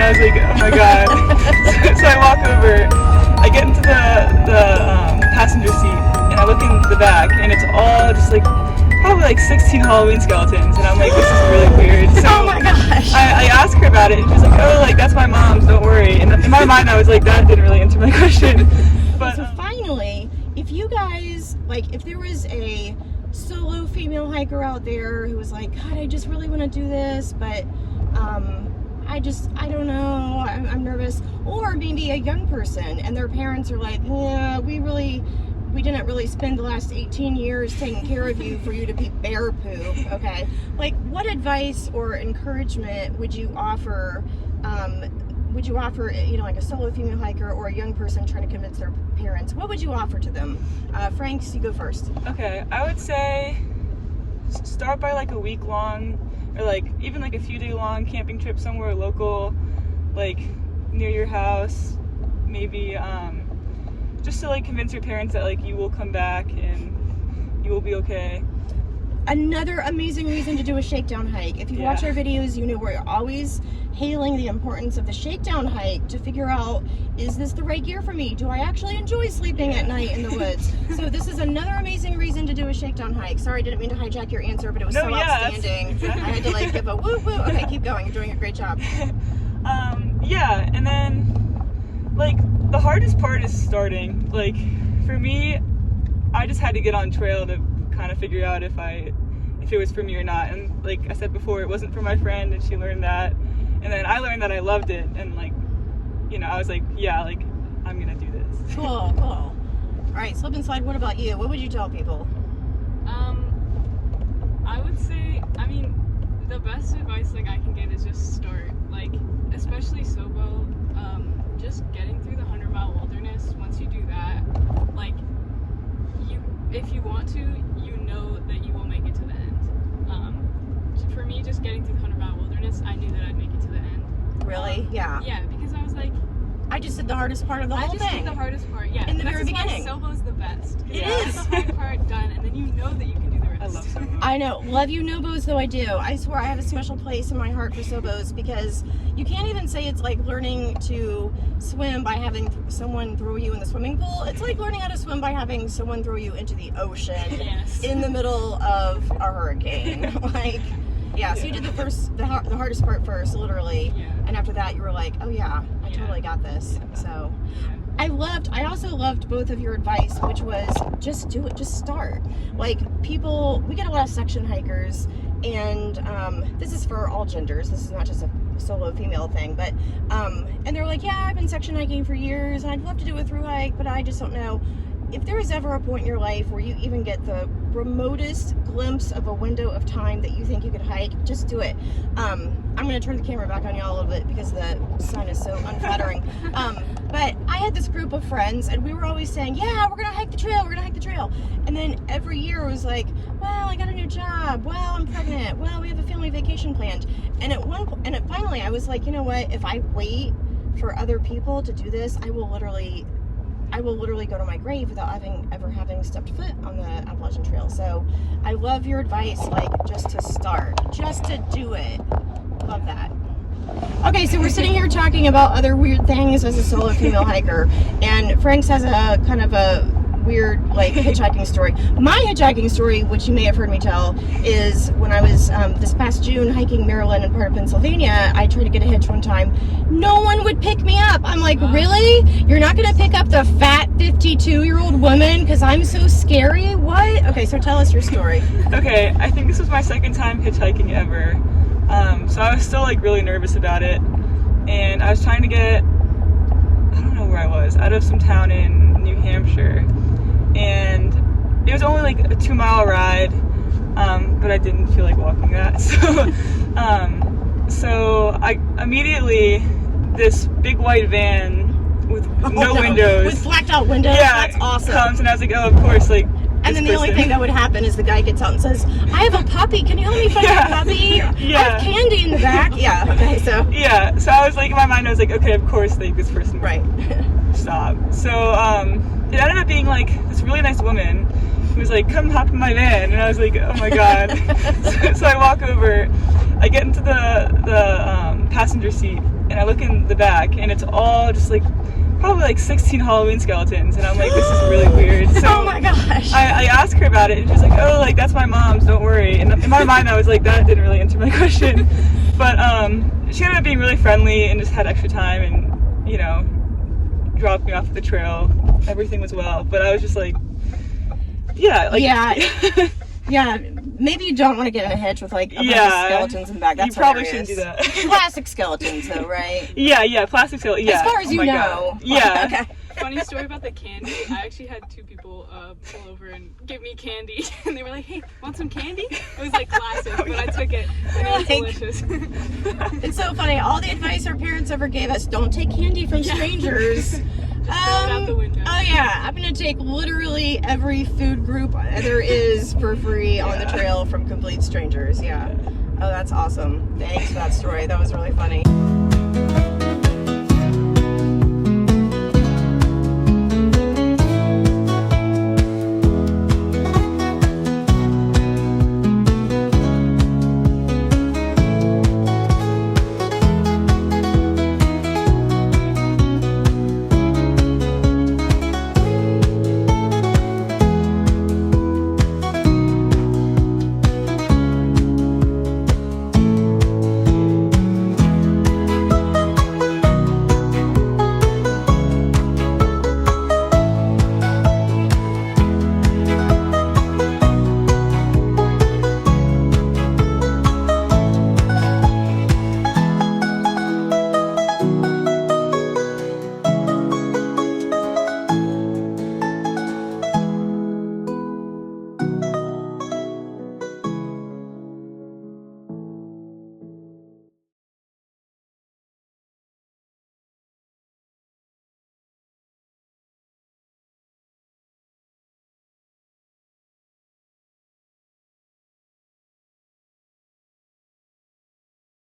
I was like, oh my god. So I walk over, I get into the passenger seat, and I look in the back, and it's all just like, probably like 16 Halloween skeletons, and I'm like, this is really weird. So oh my gosh. I asked her about it, and she's like, oh, like, that's my mom's, don't worry. And in my mind, I was like, that didn't really answer my question. But so finally, if you guys, like, if there was a solo female hiker out there who was like, God, I just really want to do this, but I don't know, I'm nervous. Or maybe a young person and their parents are like, yeah, we didn't really spend the last 18 years taking care of you for you to be bear poop, okay? Like, what advice or encouragement would you offer, you know, like a solo female hiker or a young person trying to convince their parents? What would you offer to them? Franks, you go first. Okay, I would say start by like a week long, or like even like a few day long camping trip somewhere local, like near your house, maybe just to like convince your parents that like you will come back and you will be okay. Another amazing reason to do a shakedown hike. If you watch our videos, you know we're always hailing the importance of the shakedown hike to figure out, is this the right gear for me? Do I actually enjoy sleeping at night in the woods? So this is another amazing reason to do a shakedown hike. Sorry, I didn't mean to hijack your answer, but it was so outstanding. Exactly. I had to like give a woo woo. Okay, keep going. You're doing a great job. Yeah, and then like the hardest part is starting. Like for me, I just had to get on trail to kind of figure out if it was for me or not. And like I said before, it wasn't for my friend, and she learned that. And then I learned that I loved it, and like, you know, I was like, yeah, like, I'm gonna do this. Cool. All right, Slip and Slide, what about you? What would you tell people? I would say, I mean, the best advice like I can get is just start. Like, especially Sobo, just getting through the 100-mile wilderness. Once you do that, like, if you want to, you know that you will make it to the end. For me, just getting through the 100-mile wilderness, I knew that I'd make it to the end. Really? Yeah. Yeah, because I was like, I just did the hardest part of the whole thing. I just did the hardest part, yeah. In the very beginning. Sobo's the best. It is. The hard part done, and then you know that you can do the rest. I love Sobo. I know. Love you, Nobos, though I do. I swear I have a special place in my heart for Sobos, because you can't even say it's like learning to swim by having someone throw you in the swimming pool. It's like learning how to swim by having someone throw you into the ocean in the middle of a hurricane. Like, yeah, so you did the hardest part first, literally, and after that you were like, oh yeah, I totally got this. So I also loved both of your advice, which was just do it, just start. Like, people, we get a lot of section hikers, and this is for all genders, this is not just a solo female thing, but and they're like, yeah, I've been section hiking for years, and I'd love to do a through hike, but I just don't know. If there is ever a point in your life where you even get the remotest glimpse of a window of time that you think you could hike, just do it. I'm going to turn the camera back on y'all a little bit because the sun is so unflattering. But I had this group of friends, and we were always saying, yeah, we're going to hike the trail, we're going to hike the trail. And then every year it was like, well, I got a new job, well, I'm pregnant, well, we have a family vacation planned. And finally I was like, you know what, if I wait for other people to do this, I will literally go to my grave without ever having stepped foot on the Appalachian Trail. So I love your advice, like, just to start, just to do it. Love that. Okay, so we're sitting here talking about other weird things as a solo female hiker, and Franks has a kind of a weird, like, hitchhiking story. My hitchhiking story, which you may have heard me tell, is when I was this past June hiking Maryland and part of Pennsylvania. I tried to get a hitch one time. No one would pick me up. I'm like, really? You're not going to pick up the fat 52-year-old woman because I'm so scary? What? Okay, so tell us your story. Okay, I think this was my second time hitchhiking ever. So I was still like really nervous about it, and I was trying to get, I don't know where I was, out of some town in New Hampshire, and it was only like a 2-mile ride, but I didn't feel like walking that, so I immediately, this big white van with no windows, with blacked out windows, that's awesome, comes, and I was like, oh, of course, like. And then the only thing that would happen is the guy gets out and says, I have a puppy, can you help me find a puppy? I have candy in the back. Yeah, okay, so. Yeah, so I was like, in my mind, I was like, okay, of course, like, this person would stop. So, it ended up being, like, this really nice woman who was like, come hop in my van, and I was like, oh my god. So I walk over, I get into the passenger seat, and I look in the back, and it's all just like probably like 16 Halloween skeletons, and I'm like, this is really weird. So Oh my gosh. I asked her about it, and she's like, oh, like that's my mom's, don't worry. And in my mind, I was like, that didn't really answer my question. But she ended up being really friendly and just had extra time, and you know, dropped me off at the trail. Everything was well, but I was just like, yeah, like Yeah. Yeah, maybe you don't want to get in a hitch with like a bunch of skeletons in the back. That's you probably hilarious. shouldn't do that. Plastic skeletons, though, right? Yeah, plastic skeleton. Yeah. As far as Oh you my know. God. Yeah. Okay. Funny story about the candy. I actually had 2 people pull over and give me candy, and they were like, "Hey, want some candy?" It was like classic, but I took it, and it was delicious. It's so funny. All the advice our parents ever gave us: don't take candy from strangers. Just throw it out the window. Oh yeah, I'm gonna take literally every food group there is for free on the trail from complete strangers. Yeah. Oh, that's awesome. Thanks for that story. That was really funny.